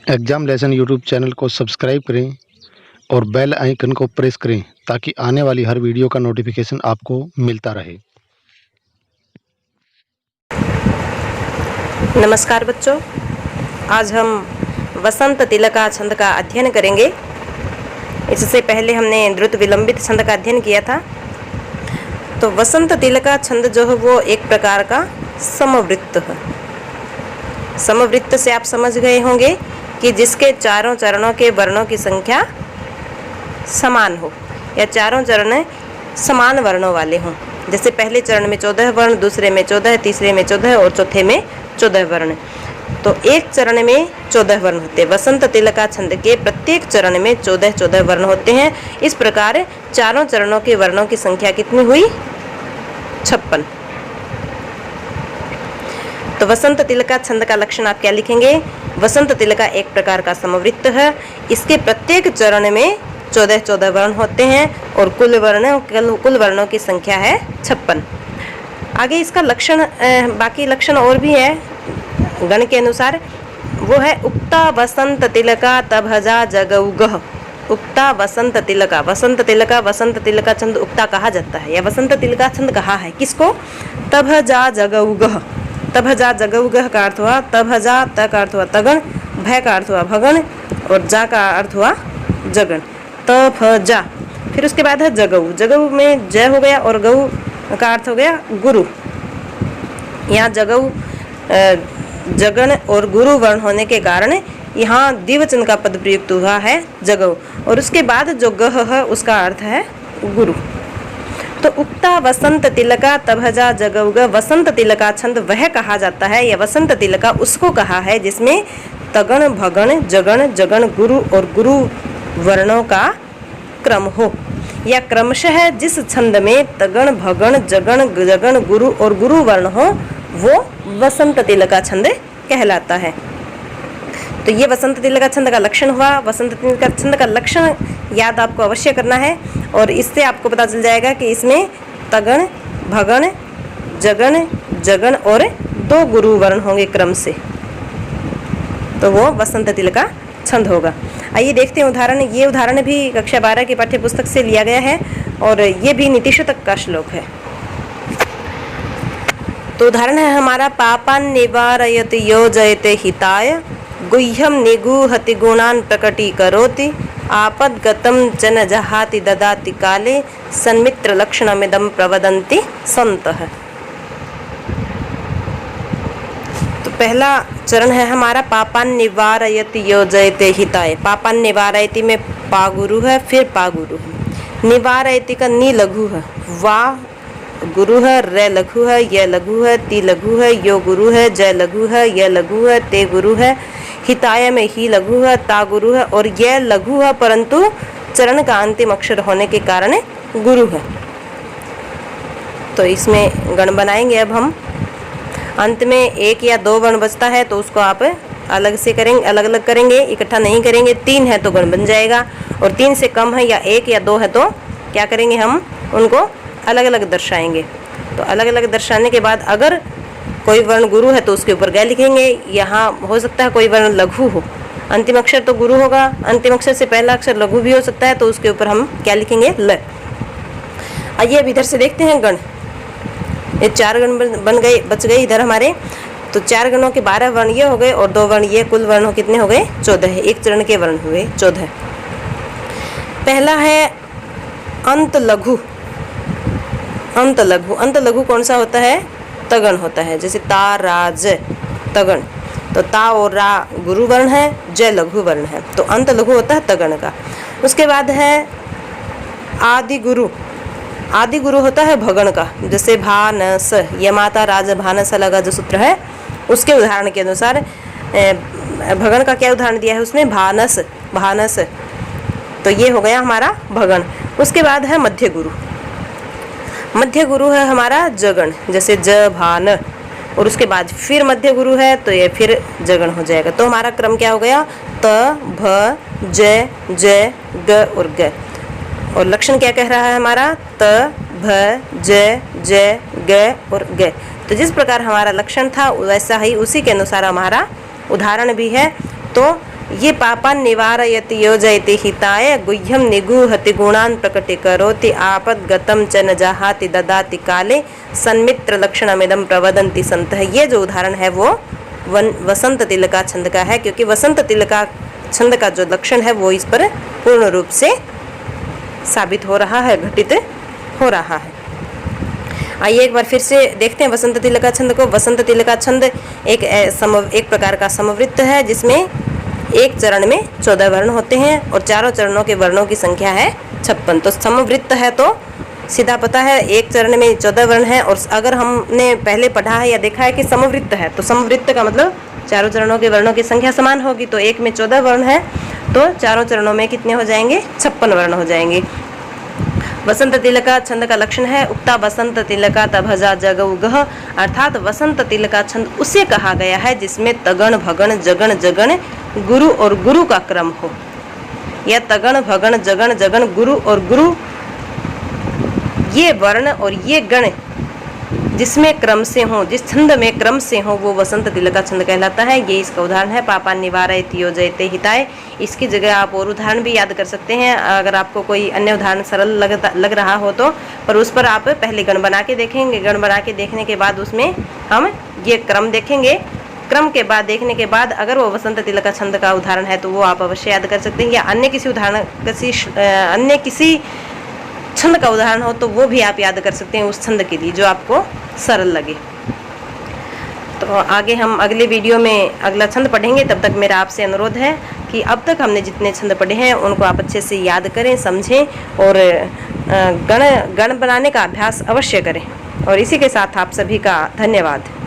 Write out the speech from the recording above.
Exam lesson YouTube channel को subscribe करें और बेल आइकन को प्रेस करें ताकि आने वाली हर वीडियो का नोटिफिकेशन आपको मिलता रहे। नमस्कार बच्चों, आज हम वसंत तिलका छंद का अध्ययन करेंगे। इससे पहले हमने द्रुत विलंबित छंद का अध्ययन किया था। तो वसंत तिलका छंद जो है वो एक प्रकार का समवृत्त है। समवृत्त से आप समझ गए होंगे कि जिसके चारों चरणों के वर्णों की संख्या समान हो या चारों चरण समान वर्णों वाले हों। जैसे पहले चरण में 14 वर्ण, दूसरे में 14, तीसरे में 14 और चौथे में 14 वर्ण। तो एक चरण में 14 वर्ण होते हैं। वसंत तिलका छंद के प्रत्येक चरण में 14 वर्ण होते हैं। इस प्रकार चारों चरणों के वर्णों की संख्या कितनी हुई? 56। तो वसंत तिलका छंद का लक्षण आप क्या लिखेंगे? वसंत तिलका एक प्रकार का समवृत्त है। इसके प्रत्येक चरण में 14 वर्ण होते हैं और कुल वर्णों की संख्या है 56। आगे इसका लक्षण, बाकी लक्षण और भी है गण के अनुसार। वो है उक्ता वसंत तिलका तभजा जगौगः। उक्ता वसंत तिलका, वसंत तिलका छंद उक्ता कहा जाता है या वसंत तिलका छंद कहा है किसको? तभजा जगौगः। तभजा जगौगः का अर्थ हुआ तभजा, त का अर्थ हुआ तगण, भय का अर्थ हुआ भगण और जा का अर्थ हुआ जगण। तभजा। फिर उसके बाद है जगऊ। जगऊ में जय हो गया और गऊ का अर्थ हो गया गुरु। यहाँ जगऊ जगन और गुरु वर्ण होने के कारण यहाँ द्विवचन का पद प्रयुक्त हुआ है जगऊ। और उसके बाद जो गह है उसका अर्थ है गुरु। तो उक्ता वसंत तिलका तभजा जगौग। वसंत तिलका छंद वह कहा जाता है या वसंत तिलका उसको कहा है जिसमें तगण, भगण, जगण, जगण, गुरु और गुरु वर्णों का क्रम हो, या क्रमशः जिस छंद में तगण, भगण, जगण, जगण, गुरु और गुरु वर्ण हो वो वसंत तिलका छंद कहलाता है। तो ये वसंत तिलका छंद का लक्षण हुआ। वसंत तिलका छंद का लक्षण याद आपको अवश्य करना है और इससे आपको पता चल जाएगा कि इसमें तगण, भगण, जगण, जगण और 2 गुरु वर्ण होंगे क्रम से, तो वो वसंत तिलका छंद होगा। आइए देखते हैं उदाहरण। ये उदाहरण भी कक्षा 12 की पाठ्य पुस्तक से लिया गया है और ये भी नीतिशतक का श्लोक है। तो उदाहरण है हमारा पापान निवारयति योजयते हिताय गुह्यम निगूहति गुणान प्रकटीकरोति आपद्गतं च न जहाति ददाति काले सन्मित्र लक्षणमिदं प्रवदन्ति सन्तः। तो पहला चरण है हमारा पापान निवारयति योजयते हिताय। पापान निवारयति में पा गुरु है, फिर पा गुरु है। निवारयति का नी लघु है, वा गुरु है, रे लघु है, ये लघु है, ती लघु है, यो गुरु है, जय लघु है, ये लघु है, ते गुरु है। हिताय में ही लघु है, ता गुरु है और ये लघु है परंतु चरण का अंतिम अक्षर होने के कारण गुरु है। तो इसमें गण बनाएंगे। अब हम अंत में 1 या 2 वर्ण बचता है तो उसको आप अलग से करेंगे, अलग अलग करेंगे, इकट्ठा नहीं करेंगे। 3 है तो गण बन जाएगा और 3 से कम है या 1 या 2 है तो क्या करेंगे, हम उनको अलग अलग दर्शाएंगे। तो अलग अलग दर्शाने के बाद अगर कोई वर्ण गुरु है तो उसके ऊपर ग लिखेंगे। यहाँ हो सकता है कोई वर्ण लघु हो, अंतिम अक्षर तो गुरु होगा, अंतिम अक्षर से पहला अक्षर लघु भी हो सकता है तो उसके ऊपर हम क्या लिखेंगे, ल। आइए अब इधर से देखते हैं गण। ये 4 गण बन गए, बच गए इधर हमारे। तो 4 गणों के 12 वर्ण ये हो गए और 2 वर्ण ये, कुल वर्ण कितने हो गए? 14 है। एक चरण के वर्ण हुए 14। पहला है अंत लघु। अंत लघु, अंत लघु कौन सा होता है? तगण होता है। जैसे ता, रा, ज, तगण। तो ता और रा गुरु वर्ण है, जय लघु वर्ण है, तो अंत लघु होता है तगण का। उसके बाद है आदि गुरु। आदि गुरु होता है भगण का। जैसे भानस, ये माता राज भानस लगा जो सूत्र है उसके उदाहरण के अनुसार भगण का क्या उदाहरण दिया है उसमें? भानस, भानस। तो ये हो गया हमारा भगण। उसके बाद है मध्य गुरु। मध्य गुरु है हमारा जगण। जैसे ज, भान और उसके बाद फिर मध्य गुरु है तो ये फिर जगण हो जाएगा। तो हमारा क्रम क्या हो गया? त, भ, ज, ज, ग और ग। और लक्षण क्या कह रहा है हमारा? त, भ, ज, ज, ग और ग। तो जिस प्रकार हमारा लक्षण था वैसा ही उसी के अनुसार हमारा उदाहरण भी है। तो ये पापान् निवारयति योजयति हिताय गुह्यं निगूहति गुणान् प्रकटीकरोति आपद्गतं च न जाहाति ददाति काले सन्मित्र लक्षणमिदं प्रवदन्ति सन्तः। ये जो उदाहरण है वो वसंत तिलका छंद का है, क्योंकि वसंत तिलका छंद का जो लक्षण है वो इस पर पूर्ण रूप से साबित हो रहा है, घटित हो रहा है। आइए एक बार फिर से देखते हैं वसंत तिलका छंद को। वसंत तिलका छंद एक प्रकार का समवृत्त है, जिसमें एक चरण में 14 वर्ण होते हैं और चारों चरणों के वर्णों की संख्या है 56। तो समवृत्त है तो सीधा पता है एक चरण में 14 वर्ण है। और अगर हमने पहले पढ़ा है या देखा है कि समवृत्त है, तो समवृत्त का मतलब चारों चरणों के वर्णों की संख्या समान होगी। तो एक में 14 वर्ण है तो चारों चरणों में कितने हो जाएंगे? 56 वर्ण हो जाएंगे। वसंत तिलका छंद का लक्षण है उक्ता वसंत तिलका तभजा जगउगह, अर्थात वसंत तिलका छंद उसे कहा गया है जिसमें तगण भगण जगण जगण गुरु और गुरु का क्रम हो। या तगण भगण जगण जगण गुरु और गुरु, ये वर्ण और ये गण जिसमें क्रम से हो, जिस छंद में क्रम से हो, वो वसंत तिलका छंद कहलाता है। ये इसका उदाहरण है पापान् निवारयति योजयते हिताय। इसकी जगह आप और उदाहरण भी याद कर सकते हैं अगर आपको कोई अन्य उदाहरण सरल लग रहा हो तो, पर उस पर आप पहले गण बना के देखेंगे। गण बना के देखने के बाद उसमें हम ये क्रम देखेंगे। क्रम के बाद देखने के बाद अगर वो वसंत तिलका छंद का उदाहरण है तो वो आप अवश्य याद कर सकते हैं, या अन्य किसी छंद का उदाहरण हो तो वो भी आप याद कर सकते हैं उस छंद के लिए जो आपको सरल लगे। तो आगे हम अगले वीडियो में अगला छंद पढ़ेंगे। तब तक मेरा आपसे अनुरोध है कि अब तक हमने जितने छंद पढ़े हैं उनको आप अच्छे से याद करें, समझें और गण बनाने का अभ्यास अवश्य करें। और इसी के साथ आप सभी का धन्यवाद।